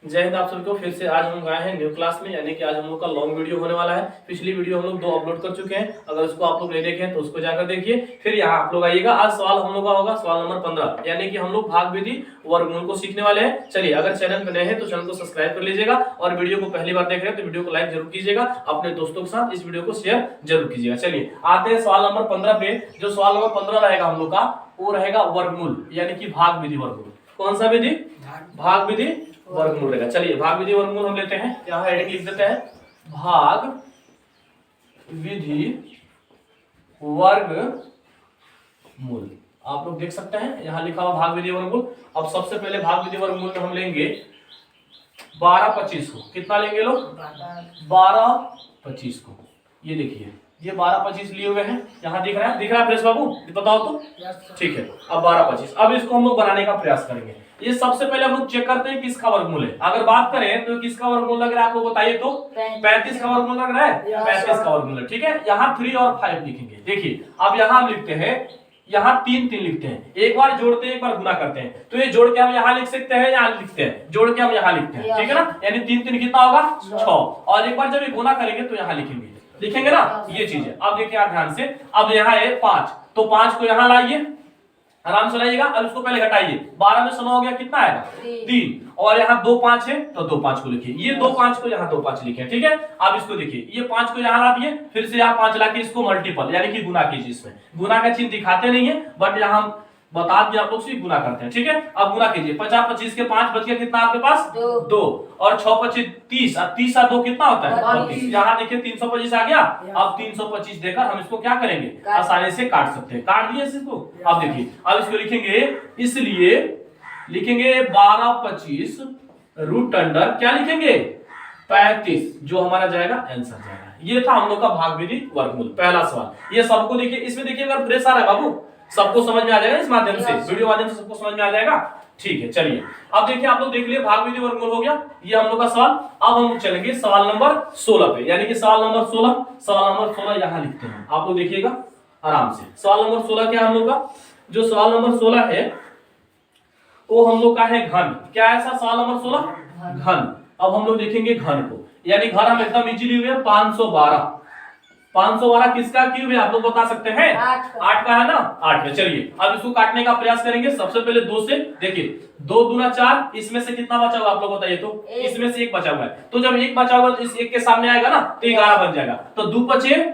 जय हिंद आप सभी को। फिर से आज हम आए हैं न्यू क्लास में, यानी कि आज हम लोग का लॉन्ग वीडियो होने वाला है। पिछली वीडियो हम लोग 2 अपलोड कर चुके हैं, अगर उसको आप लोग नहीं देखे हैं तो उसको जाकर देखिए। फिर यहाँ आप लोग आइएगा, आज सवाल हम लोग का होगा सवाल नंबर 15, यानी कि हम लोग भाग विधि वर्गमूल को सीखने वाले हैं। चलिए, अगर चैनल पर नए हैं तो चैनल को सब्सक्राइब कर लीजिएगा, और वीडियो को पहली बार देख रहे हैं तो वीडियो को लाइक जरूर कीजिएगा, अपने दोस्तों के साथ इस वीडियो को शेयर जरूर कीजिएगा। चलिए आते हैं सवाल नंबर 15 पे। जो सवाल नंबर 15 रहेगा हम लोग का, वो रहेगा वर्गमूल, यानी कि भाग विधि वर्गमूल। कौन सा विधि? भाग विधि वर्गमूल रहेगा। चलिए भाग विधि वर्गमूल हम लेते हैं, यहाँ हेडिंग लिख देते हैं भाग विधि वर्गमूल। आप लोग देख सकते हैं यहाँ लिखा हुआ भाग विधि वर्गमूल। अब सबसे पहले भाग विधि वर्गमूल में हम लेंगे 12-25 को। कितना लेंगे लोग? 12-25 को। ये देखिए, ये 12-25 लिए हुए हैं, यहाँ दिख रहा है? दिख रहा है प्रेस बाबू? बताओ तो। ठीक है, अब 12-25। अब इसको हम लोग बनाने का प्रयास करेंगे। ये सबसे पहले हम लोग चेक करते हैं किसका वर्गमूल है। अगर बात करें तो किसका वर्गमूल लग रहा है आप लोग बताइए तो? 35 का वर्गमूल लग रहा है। 35 का वर्गमूल है, ठीक है। यहाँ 3 और 5 लिखेंगे। देखिए अब यहाँ हम लिखते हैं, यहाँ 3 लिखते हैं, एक बार जोड़ते हैं एक बार गुना करते हैं। तो ये जोड़ के हम यहाँ लिख सकते हैं, यहाँ लिखते हैं, जोड़ के हम यहाँ लिखते हैं, ठीक है ना। यानी 3 कितना होगा? 6। और एक बार जब ये गुना करेंगे तो यहाँ लिखेंगे ना, ये चीज है। अब देखिए आप ध्यान से, अब यहाँ है 5, तो 5 को यहाँ लाइए, आराम से लाइएगा। अब इसको पहले घटाइए, 12 में 6 हो गया, कितना आएगा? 3। और यहाँ 2 5 है तो 2 5 को लिखिए, ये 2 5 को यहाँ 2 5 लिखे, ठीक है। अब इसको देखिए, ये 5 को यहाँ ला दिए, फिर से यहाँ 5 लाके इसको मल्टीपल यानी कि गुना कीजिए। इसमें गुना का चिन्ह दिखाते नहीं है, बट यहाँ हम बता दिए आप लोग से गुना करते हैं, ठीक है। अब गुना कीजिए, 50-25 के 5 बच गया, कितना आपके पास? 2। और 6-25 30, और 30 और 2 कितना होता है? 32। यहाँ देखिए 325 आ गया। अब 325 देकर हम इसको क्या करेंगे? आसानी से काट सकते हैं। काट दिए इसको। अब देखिए, अब इसको लिखेंगे, इसलिए लिखेंगे 12-25 रूट अंडर क्या लिखेंगे? 35, जो हमारा जाएगा आंसर जाएगा। ये था हम लोग का भाग विधि वर्गमूल, पहला सवाल। ये सबको देखिए, इसमें देखिए अगर प्रेस आ रहा है बाबू, सबको समझ में आ जाएगा इस माध्यम से, वीडियो माध्यम से सबको समझ में आ जाएगा, ठीक है। चलिए अब देखिए, आप लोग देख लिए भाग विधि वर्गमूल हो गया, ये हम लोग का सवाल। अब हम चलेंगे सवाल नंबर 16 पे, यानी कि सवाल नंबर 16। सवाल नंबर 16 यहाँ लिखते हैं, आप लोग देखिएगा आराम से। सवाल नंबर 16 क्या है हम लोग का? जो सवाल नंबर 16 है वो हम लोग का है घन। क्या है ऐसा सवाल नंबर 16? घन। अब हम लोग देखेंगे घन को, यानी घन हम एकदम इजीली हुए 512। 512 किसका क्यूब है आप लोग बता सकते हैं? 8 का है ना, 8 में। चलिए अब इसको काटने का प्रयास करेंगे। सबसे पहले 2 से, देखिए 2 दूना 4, इसमें से कितना बचा हुआ आप लोग बताइए तो? इसमें से 1 बचा हुआ है, तो जब 1 बचा हुआ तो इस 1 के सामने आएगा ना तो 11 बन जाएगा। तो 2 5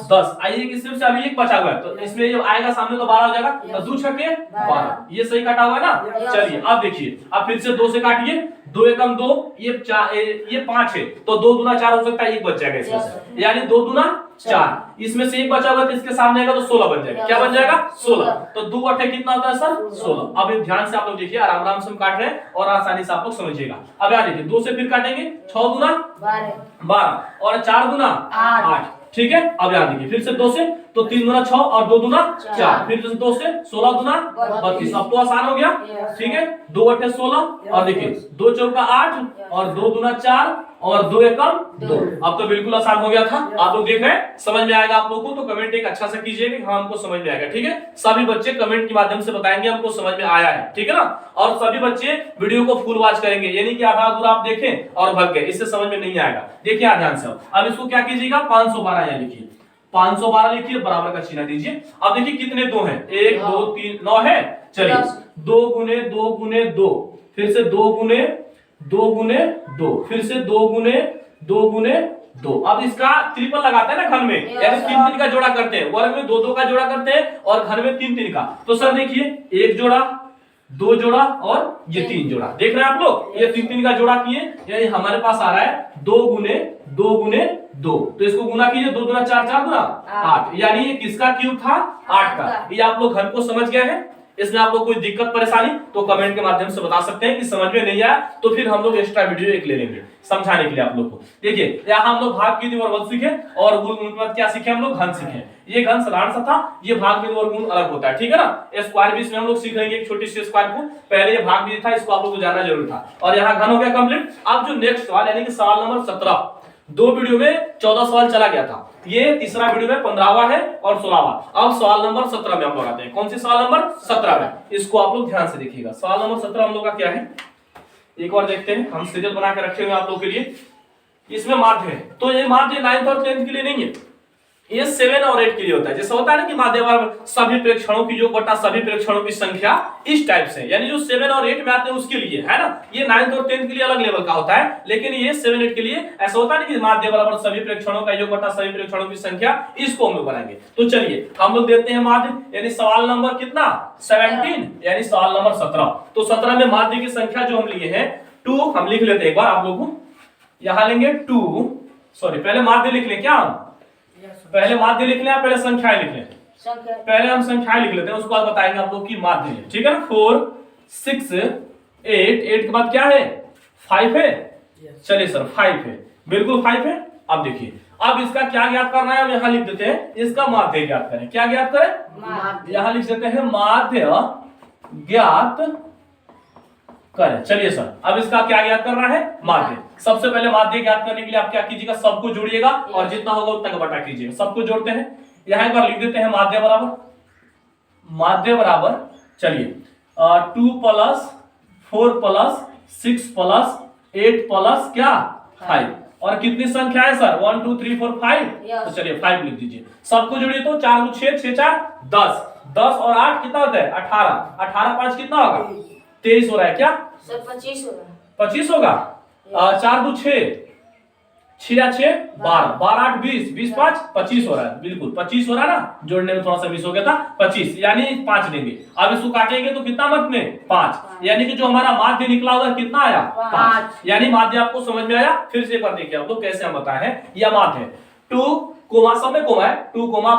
10। आइए इसमें से अभी 1 बचा हुआ है, तो इसमें जब आएगा सामने तो 12 हो जाएगा। तो 2 6 12, ये सही काटा हुआ है ना। चलिए अब देखिए, अब फिर से 2 से काटिए, 2 एकम 2, ये 4, ये 5 है, तो 2 दूना 4 हो सकता है, 1 बच जाएगा इसमें से, यानी 2 दूना 4। इसमें से 1 बचा हुआ तो इसके सामने आएगा तो 16 बन जाएगा। क्या बन जाएगा? 16। तो 2 8 कितना होता है सर? 16। अब ध्यान से आप लोग देखिए, आराम से हम काट रहे हैं और आसानी से आप लोग समझिएगा। अब यहाँ देखिए, 2 से फिर काटेंगे, 6 दूना 12 और 4 दूना 8, ठीक है। अब यहाँ देखिए, फिर से 2 से तो 3 दूना 6 और 2 दूना 4, फिर से 2 से 16 दूना 32। अब तो आसान हो गया, ठीक है। 2 8 16, और देखिए 2 चौका 8 और 2 दूना 4 और 2 एकम 2। अब तो बिल्कुल आसान हो गया था। आप लोग देख रहे हैं, समझ में आएगा आप लोगों को तो कमेंट एक अच्छा से कीजिएगा कि हाँ हमको समझ में आएगा, ठीक है। सभी बच्चे कमेंट के माध्यम से बताएंगे हमको समझ में आया है, ठीक है ना। और सभी बच्चे वीडियो को फुल वॉच करेंगे, यानी कि आधा अधूरा आप देखें और भग गए, इससे समझ में नहीं आएगा। देखिए ध्यान से, अब इसको क्या कीजिएगा? 512 यहाँ लिखिए, 512 लिखिए, बराबर का चिन्ह दीजिए। अब देखिए कितने 2 हैं? 1 2 3 9 है। चलिए 2 गुने 2 गुने 2, फिर से 2 गुने 2 गुने 2, फिर से 2 गुने 2 गुने 2। अब इसका ट्रिपल लगाते हैं ना घन में, यानी 3 का जोड़ा करते हैं। वर्ग में 2 का जोड़ा करते हैं और घन में 3 का। तो सर देखिए, 1 जोड़ा, 2 जोड़ा और ये 3 जोड़ा। देख रहे हैं आप लोग, ये 3 का जोड़ा किए, यानी हमारे पास आ रहा है 2 गुने 2 गुने 2। तो इसको गुना कीजिए, 2 दूना 4 4 दूना 8, यानी ये किसका क्यूब था? 8 का। ये आप लोग घन को समझ गए हैं। इसमें आप लोग कोई दिक्कत परेशानी तो कमेंट के माध्यम से बता सकते हैं कि समझ में नहीं आया, तो फिर हम लोग एक्स्ट्रा वीडियो एक ले लेंगे समझाने के लिए आप लोग को। देखिए यहाँ हम लोग भाग विधि वर्गमूल सीखे और गुणन क्या सीखे? हम लोग घन सीखे। ये घन साधारण सा था, ये भाग विधि वर्गमूल अलग होता है, ठीक है ना। स्क्वायर भी इसमें हम लोग सीख लेंगे, एक छोटी सी स्क्वायर को। पहले ये भाग विधि था, इसको आप लोग को जानना जरूरी था। और यहाँ घन हो गया कंप्लीट। अब जो नेक्स्ट सवाल यानी कि सवाल नंबर 17, 2 वीडियो में 14 सवाल चला गया था, ये तीसरा वीडियो में 15वां है और 16वां। अब सवाल नंबर 17 में हम लोग आते हैं। कौन सी सवाल नंबर 17 में? इसको आप लोग ध्यान से देखिएगा। सवाल नंबर 17 हम लोग का क्या है? एक बार देखते हैं, हम सीरियल बना के रखे हुए आप लोग के लिए। इसमें माध्य है, तो ये माध्य 9th और 10th के लिए नहीं है, ये 7 और 8 के लिए होता है। जैसे होता है ना कि माध्य बराबर सभी प्रेक्षणों की योग बटा सभी प्रेक्षणों की संख्या, इस टाइप से, यानी जो 7 और 8 में आते हैं उसके लिए, है ना। ये 9th और 10th के लिए अलग लेवल का होता है, लेकिन ये 7 8 के लिए ऐसा होता है ना कि माध्य बराबर सभी प्रेक्षणों का योग बटा सभी प्रेक्षणों की संख्या, इसको हम लोग बनाएंगे। तो चलिए हम लोग देते हैं माध्य, यानी सवाल नंबर कितना 17, यानी सवाल नंबर 17। तो 17 में माध्य की संख्या जो हम लिए हैं 2, हम लिख लेते हैं एक बार आप लोगों को, यहां लेंगे 2, सॉरी पहले माध्य लिख लें क्या, पहले माध्य लिख लें, पहले संख्याएं लिख लें, पहले हम संख्याएं लिख लेते हैं, उसके बाद बताएंगे आप लोग की माध्य है, ठीक है ना। 4 6 8, 8 के बाद क्या है 5 है, चलिए सर 5 है, बिल्कुल 5 है। अब देखिए, अब इसका क्या ज्ञात करना है, हम यहां लिख देते हैं, इसका माध्य ज्ञात करें। क्या ज्ञात करें, यहां लिख देते हैं माध्य ज्ञात करें। चलिए सर, अब इसका क्या ज्ञात करना है, माध्य। सबसे पहले माध्य ज्ञात करने के लिए आप क्या कीजिएगा, सबको जोड़िएगा और जितना होगा उतना का बटा कीजिएगा। सबको जोड़ते हैं, यहां एक बार लिख देते हैं माध्य बराबर, माध्य बराबर चलिए 2 + 4 + 6 + 8 + क्या 5, और कितनी संख्या है सर 1 2 3 4 5, तो चलिए 5 लिख दीजिए। सबको जोड़िए तो 4 6 6 4 10, 10 और 8 कितना होता है 18, 18 5 कितना होगा 23 हो रहा है क्या सर 25 होगा, 25 होगा। 4 2 6, 6 या 6 12, 12 8 20, 20 5 25 हो रहा है, बिल्कुल 25 हो रहा है ना, जोड़ने में थोड़ा सा मिस हो गया था, 25 यानी 5 लेंगे। अब इसको काटेंगे तो कितना मत में 5, यानी कि जो हमारा माध्य निकला होगा कितना आया 5, यानी माध्य आपको समझ में आया। फिर से एक बार देखिए आप लोग कैसे हम बताए हैं, यह माध्य है 2 कोमा, सब में कोमा है, 2 4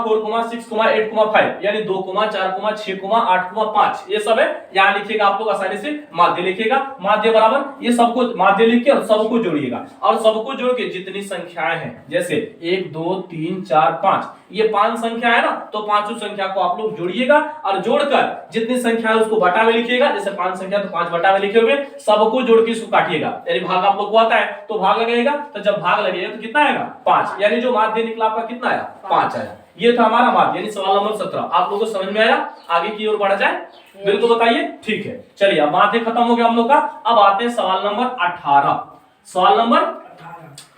6 8 5, यानी 2 4 6 8 5, ये सब है। यहां लिखिएगा आप लोग आसानी से, माध्य लिखिएगा, माध्य बराबर ये सबको माध्य लिख के और सबको जोड़िएगा, और सबको जोड़ के जितनी संख्याएं हैं, जैसे 1 2 3 4 5, ये 5 संख्या है ना, तो पांचों संख्या को आप लोग जोड़िएगा और जोड़कर जितनी संख्या है उसको बटा में लिखिएगा। जैसे 5 संख्या तो 5 बटा में लिखे हुए, सबको जोड़ के इसको काटिएगा, यानी भाग आप लोग को आता है तो भाग लगेगा, तो जब भाग लगेगा तो कितना आएगा 5, यानी जो माध्य निकला आपका कितना आया 5 आया। ये था हमारा माध्य, यानी सवाल नंबर 17। आप लोगों को समझ में आया, आगे की ओर बढ़ा जाए, बिल्कुल बताइए, ठीक है। चलिए अब माध्य खत्म हो गया हम लोग का, अब आते हैं सवाल नंबर 18। सवाल नंबर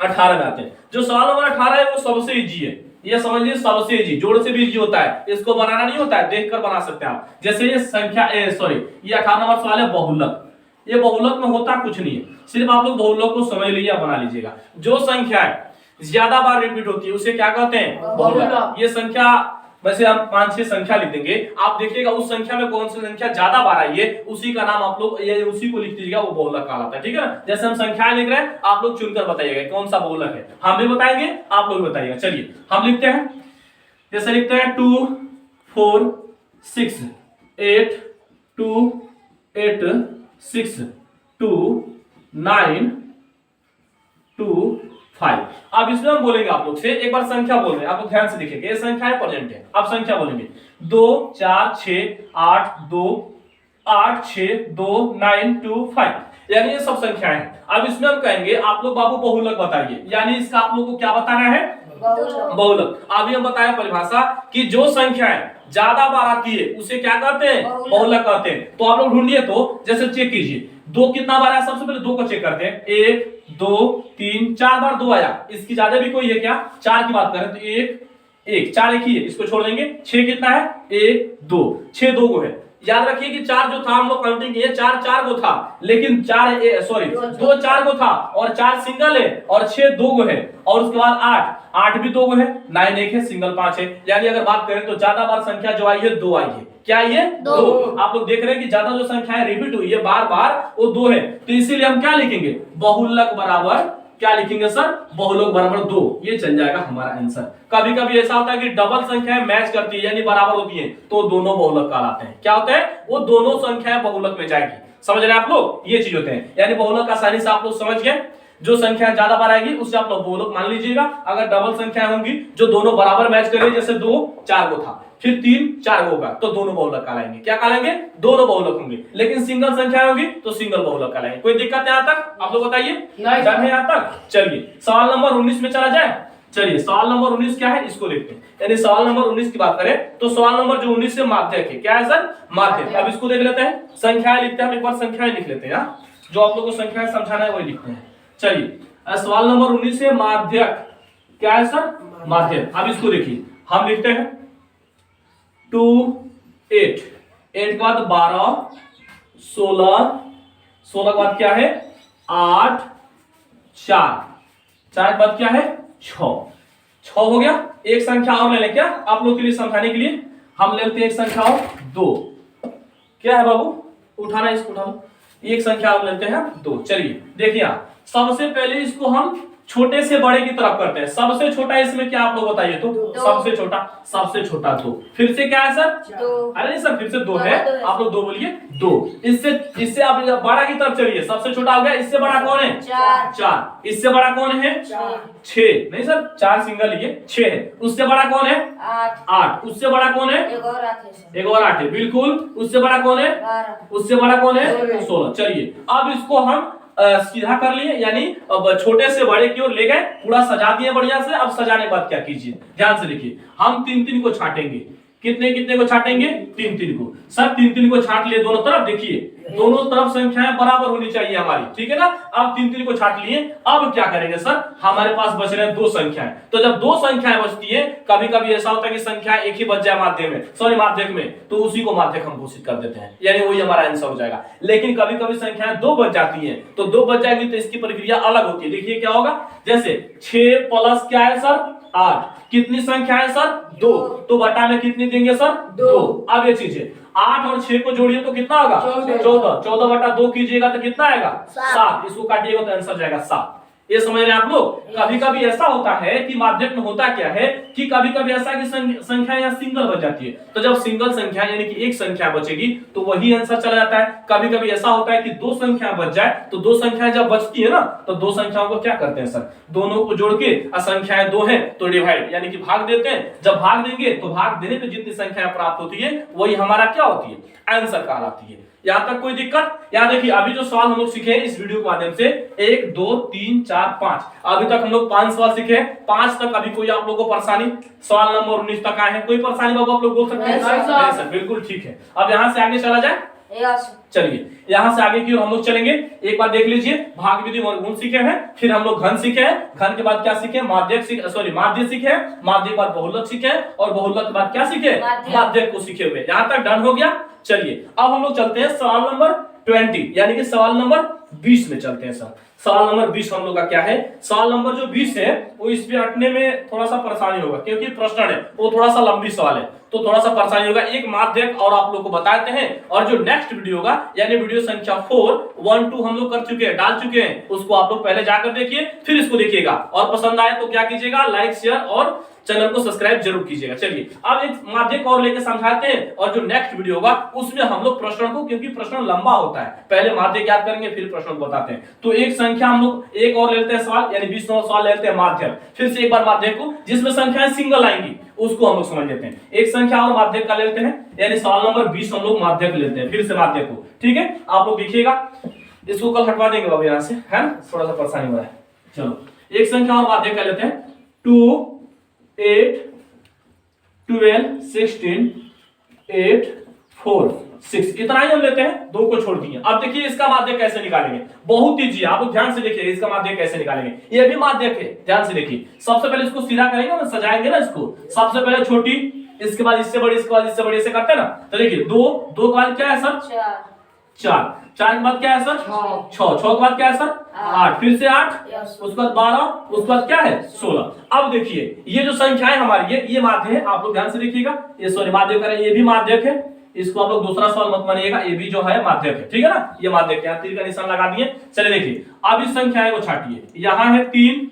18 में आते हैं। जो सवाल नंबर 18 है वो सबसे इजी है, ये समझ लीजिए सबसे इजी, जोड़ से भी इजी होता है, इसको बनाना नहीं होता है, देखकर बना सकते हैं आप। जैसे ये संख्या सॉरी ये 18 नंबर सवाल है बहुलक, ये बहुलक में होता कुछ नहीं है, सिर्फ आप लोग बहुलक को समझ लीजिए, बना लीजिएगा। जो संख्या है ज्यादा बार रिपीट होती है उसे क्या कहते हैं बहुलक। ये संख्या वैसे हम 5-6 संख्या लिख देंगे, आप देखिएगा उस संख्या में कौन सी संख्या ज्यादा बार आई है उसी का नाम आप लोग ये उसी को लिख दीजिएगा, वो बहुलक कहलाता है, ठीक है ना। जैसे हम संख्याएं लिख रहे हैं, आप लोग चुनकर बताइएगा कौन सा बहुलक है, हम भी बताएंगे आप लोग बताइएगा। चलिए हम लिखते हैं, जैसे लिखते हैं 2 4 6 8 2 8 6 2 9 2 5। अब इसमें हम बोलेंगे आप लोग से, एक बार संख्या बोल रहे हैं, आप लोग ध्यान से देखिएगा, ये संख्या है प्रेजेंट है। अब संख्या बोलेंगे 2 4 6 8 2 8 6 2 9 2 5, यानी ये सब संख्याएं हैं। अब इसमें हम कहेंगे आप लोग बाबू बहुलक बताइए, यानी इसका आप लोग को क्या बताना है बहुलक। अभी हम बताया परिभाषा कि जो संख्याएं ज्यादा बार आती है उसे क्या कहते हैं बहुलक कहते हैं। तो आप लोग ढूंढिए, तो जैसे चेक कीजिए 2 कितना बार आया, सबसे पहले 2 को चेक करते हैं, 1 2 3 4 बार 2 आया, इसकी ज्यादा भी कोई है क्या, 4 की बात करें तो 1 4 एक ही है, इसको छोड़ देंगे। 6 कितना है 1 2, 6 2 को है, याद रखिए कि 4 जो था हम लोग काउंटिंग किए 4 को था, लेकिन 4 सॉरी 2 4 को था और 4 सिंगल है और 6 2 को है, और उसके बाद 8 भी 2 को है, 9 एक है, सिंगल 5 है। यानी अगर बात करें तो ज्यादा बार संख्या जो आई है 2 आई है, क्या ये 2। आप लोग देख रहे हैं कि ज्यादा जो संख्या है रिपीट हुई है बार बार वो 2 है, तो इसीलिए हम क्या लिखेंगे बहुलक बराबर क्या लिखेंगे सर बहुलक बराबर 2, ये चल जाएगा हमारा आंसर। कभी कभी ऐसा होता है कि डबल संख्याएं मैच करती है यानी बराबर होती हैं, तो दोनों बहुलक कहलाते हैं। क्या होता है वो दोनों संख्याएं बहुलक में जाएगी, समझ रहे हैं आप लोग, ये चीज होते हैं। यानी बहुलक आसानी से आप लोग समझ गए, जो संख्या ज्यादा बार आएगी उससे आप लोग बहुलक मान लीजिएगा। अगर डबल संख्या होंगी जो दोनों बराबर मैच करेंगे, जैसे 2 4 को था फिर 3 4 होगा, तो दोनों बहुलक कहलाएंगे। क्या कहलाएंगे दोनों बहुलक होंगे। लेकिन सिंगल संख्या होगी तो सिंगल बहुलक कहलाएंगे। कोई दिक्कत है यहाँ तक आप लोग बताइए, डन है यहाँ तक। चलिए सवाल नंबर 19 में चला जाए। चलिए सवाल नंबर 19 क्या है इसको देखते हैं। यानी सवाल नंबर 19 की बात करें तो सवाल नंबर जो 19 से माध्यक है, क्या है सर माध्यक। अब इसको देख लेते हैं, संख्याएं लिखते हैं हम, एक बार संख्याएं लिख लेते हैं। जो आप लोगों को संख्या समझाना है वही लिखते हैं। चलिए सवाल नंबर 19 है माध्यक। क्या है सर? माध्यक। अब इसको देखिए, हम लिखते हैं 2 8 8 के बाद 12 16 16 के बाद क्या है 8 4 4 के बाद क्या है 6 6 हो गया। एक संख्या और ले लें क्या आप लोग के लिए समझाने के लिए, हम लेते हैं एक संख्या और 2। क्या है बाबू? उठाना, इसको उठा लो। एक संख्या और लेते हैं 2। चलिए देखिए आप, सबसे पहले इसको हम छोटे से बड़े की तरफ करते हैं। सबसे छोटा इसमें क्या आप लोग बताइए तो? सबसे छोटा 2। फिर से क्या है सर? 2। अरे नहीं सर, फिर से 2 है, आप लोग 2 बोलिए 2। इससे आप बड़ा की तरफ चलिए। सबसे छोटा हो गया, इससे बड़ा कौन है? 4। इससे बड़ा कौन है? 6। नहीं सर, 4 सिंगल ये 6 है। उससे बड़ा कौन है? 8। उससे बड़ा कौन है? एक और 8 है, बिल्कुल। उससे बड़ा कौन है? 12। उससे बड़ा कौन है? 16। चलिए अब इसको हम सीधा कर लिए, यानी अब छोटे से बड़े की ओर ले गए, पूरा सजा दिए बढ़िया से। अब सजाने के बाद क्या कीजिए, ध्यान से देखिए, हम 3 को छाटेंगे। कितने को छाटेंगे? 3 को। सर 3 को छाट लिए दोनों तरफ। देखिए दोनों तरफ संख्याएं बराबर होनी चाहिए हमारी, ठीक है ना। अब 3 को छाट लिए। अब क्या करेंगे सर? हमारे पास बच रहे हैं 2 संख्याएं। तो जब 2 संख्याएं बचती है, कभी कभी ऐसा होता है कि संख्या एक ही बच जाए माध्यक में, तो उसी को माध्यक हम घोषित कर देते हैं, यानी वही हमारा आंसर हो जाएगा। लेकिन कभी कभी संख्याएं 2 बच जाती है, तो 2 बच जाएगी तो इसकी प्रक्रिया अलग होती है। देखिए क्या होगा, जैसे 6 प्लस क्या है सर? 8। कितनी संख्या है सर? 2। तो बटा में कितनी देंगे सर? 2। अब ये चीज है, 8 और 6 को जोड़िए तो कितना होगा? 14। 14 बटा 2 कीजिएगा तो कितना आएगा? 7। इसको काटिएगा तो आंसर जाएगा 7। ये समझ रहे हैं आप लोग? कभी कभी ऐसा होता है कि माध्यक में होता क्या है कि कभी कभी ऐसा कि संख्या यहाँ सिंगल बच जाती है, तो जब सिंगल संख्या यानी कि एक संख्या बचेगी तो वही आंसर चला जाता है। कभी कभी ऐसा होता है कि 2 संख्या बच जाए, तो 2 संख्याएं जब बचती है ना, तो 2 संख्याओं को क्या करते हैं सर? दोनों को जोड़ के, संख्याएं 2 है तो डिवाइड यानी कि भाग देते हैं। जब भाग देंगे तो भाग देने पे जितनी संख्या प्राप्त होती है वही हमारा क्या होती है? आंसर कहलाती है। यहां तक कोई दिक्कत? यहां देखिए, अभी जो सवाल हम लोग सीखे हैं इस वीडियो के माध्यम से 1 2 3 4 5, अभी तक हम लोग 5 सवाल सीखे हैं। 5 तक अभी कोई आप लोगों को परेशानी? सवाल नंबर 19 तक आए हैं, कोई परेशानी बाबू आप लोग बोल सकते हैं? नहीं सर, बिल्कुल ठीक है। अब यहां से आगे चला जाए। चलिए यहां से आगे की ओर हम लोग चलेंगे। एक बार देख लीजिए, भाग विधि और गुण सीखे हैं, फिर हम लोग घन सीखे हैं, घन के बाद क्या सीखे? माध्यक सीखे, माध्यक के बाद बहुलक सीखे, और बहुलक के बाद क्या सीखे? माध्यक को सीखे हुए। यहां तक डन हो गया। चलिए अब हम लोग चलते हैं सवाल नंबर 20, यानी कि सवाल नंबर 20 में चलते हैं सर। सवाल नंबर 20 हम लोग का क्या है? सवाल नंबर जो 20 है वो इस पे हटने में थोड़ा सा परेशानी होगा, क्योंकि प्रश्न है वो थोड़ा सा लंबी सवाल है, तो थोड़ा सा परेशानी होगा। एक माध्यक और आप लोग को बताते हैं, और जो नेक्स्ट वीडियो होगा यानी वीडियो संख्या 4 1 2 हम लोग कर चुके हैं, डाल चुके हैं, उसको आप लोग पहले जाकर देखिए, फिर इसको देखिएगा, और पसंद आए तो क्या कीजिएगा? लाइक शेयर और चैनल को सब्सक्राइब जरूर कीजिएगा। चलिए अब एक माध्यक और लेके समझाते हैं, और जो नेक्स्ट वीडियो होगा उसमें हम लोग प्रश्न को, क्योंकि प्रश्न लंबा होता है, पहले माध्यक याद करेंगे फिर प्रश्न को बताते हैं। तो एक संख्या हम लोग एक और लेते हैं सवाल, यानी 20 सवाल लेते हैं माध्यक। फिर से एक बार माध्यक को, जिसमें संख्याएं सिंगल आएंगी उसको हम लोग समझ लेते हैं। एक संख्या और माध्यक का लेते हैं, यानी सवाल नंबर 20 हम लोग माध्यक लेते हैं। फिर से माध्यक को, ठीक है, आप लोग देखिएगा। इसको कल हटवा देंगे बाबू यहाँ से, है ना, थोड़ा सा परेशानी हो रहा है। चलो एक संख्या और माध्यक का लेते हैं। 2 8 12 16 8 4 6, इतना ही हम लेते हैं, 2 को छोड़ दिए। अब देखिए इसका माध्यक कैसे निकालेंगे, बहुत ईजी, आप लोग ध्यान से देखिए इसका माध्यक कैसे निकालेंगे। ये भी माध्यक है, ध्यान से देखिए। सबसे पहले इसको सीधा करेंगे ना, सजाएंगे ना इसको, सबसे पहले छोटी, इसके बाद इससे बड़ी, इसके बाद इससे बड़ी, ऐसे करते हैं ना। तो देखिए 2 के बाद क्या है सर? 4 के बाद क्या है सर? 6 के बाद क्या है सर? 8, फिर से 8, उसके बाद 12, उसके बाद क्या है? 16। अब देखिए ये जो संख्याएं हमारी ये माध्यक है, आप लोग ध्यान से देखिएगा। ये सॉरी माध्यक है, ये भी माध्यक है, इसको आप लोग दूसरा सवाल मत मानिएगा, ये भी जो है माध्यक है, ठीक है ना। ये माध्यक है, तीर का निशान लगा दिए। चलिए देखिए अब इस संख्याएं को छाटिए। यहाँ है 3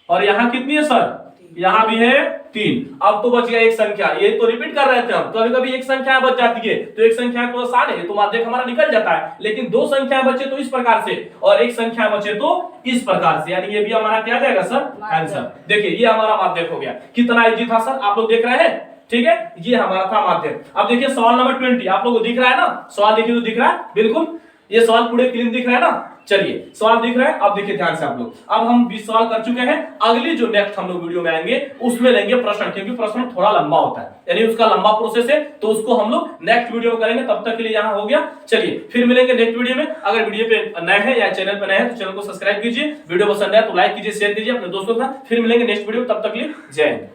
और यहाँ कितनी है सर? यहाँ भी है 3। अब तो बच गया एक संख्या, ये तो रिपीट कर रहे थे हम, कभी कभी एक संख्या बच जाती है तो एक संख्या तो आसान है, तो माध्यक हमारा निकल जाता है। लेकिन 2 संख्या बचे तो इस प्रकार से, और एक संख्या बचे तो इस प्रकार से, यानी ये भी हमारा क्या जाएगा सर? आंसर। देखिए ये हमारा माध्यक हो गया। कितना इजी था सर, आप लोग देख रहे हैं, ठीक है, ये हमारा था माध्यक। अब देखिए सवाल नंबर 20 आप लोगों को दिख रहा है ना, सवाल देखिए तो दिख रहा है, बिल्कुल ये सवाल पूरे क्लीन दिख रहा है ना। चलिए सवाल दिख रहा है, अब देखिए ध्यान से आप लोग। अब हम 20 सवाल कर चुके हैं, अगली जो नेक्स्ट हम लोग वीडियो में आएंगे उसमें लेंगे प्रश्न, क्योंकि प्रश्न थोड़ा लंबा होता है, यानी उसका लंबा प्रोसेस है, तो उसको हम लोग नेक्स्ट वीडियो में करेंगे। तब तक के लिए यहाँ हो गया, चलिए फिर मिलेंगे नेक्स्ट वीडियो में। अगर वीडियो पे नए हैं या चैनल पे नए हैं तो चैनल को सब्सक्राइब कीजिए, वीडियो पसंद आए तो लाइक कीजिए, शेयर कीजिए अपने दोस्तों के साथ। फिर मिलेंगे नेक्स्ट वीडियो, तब तक के लिए जय हिंद।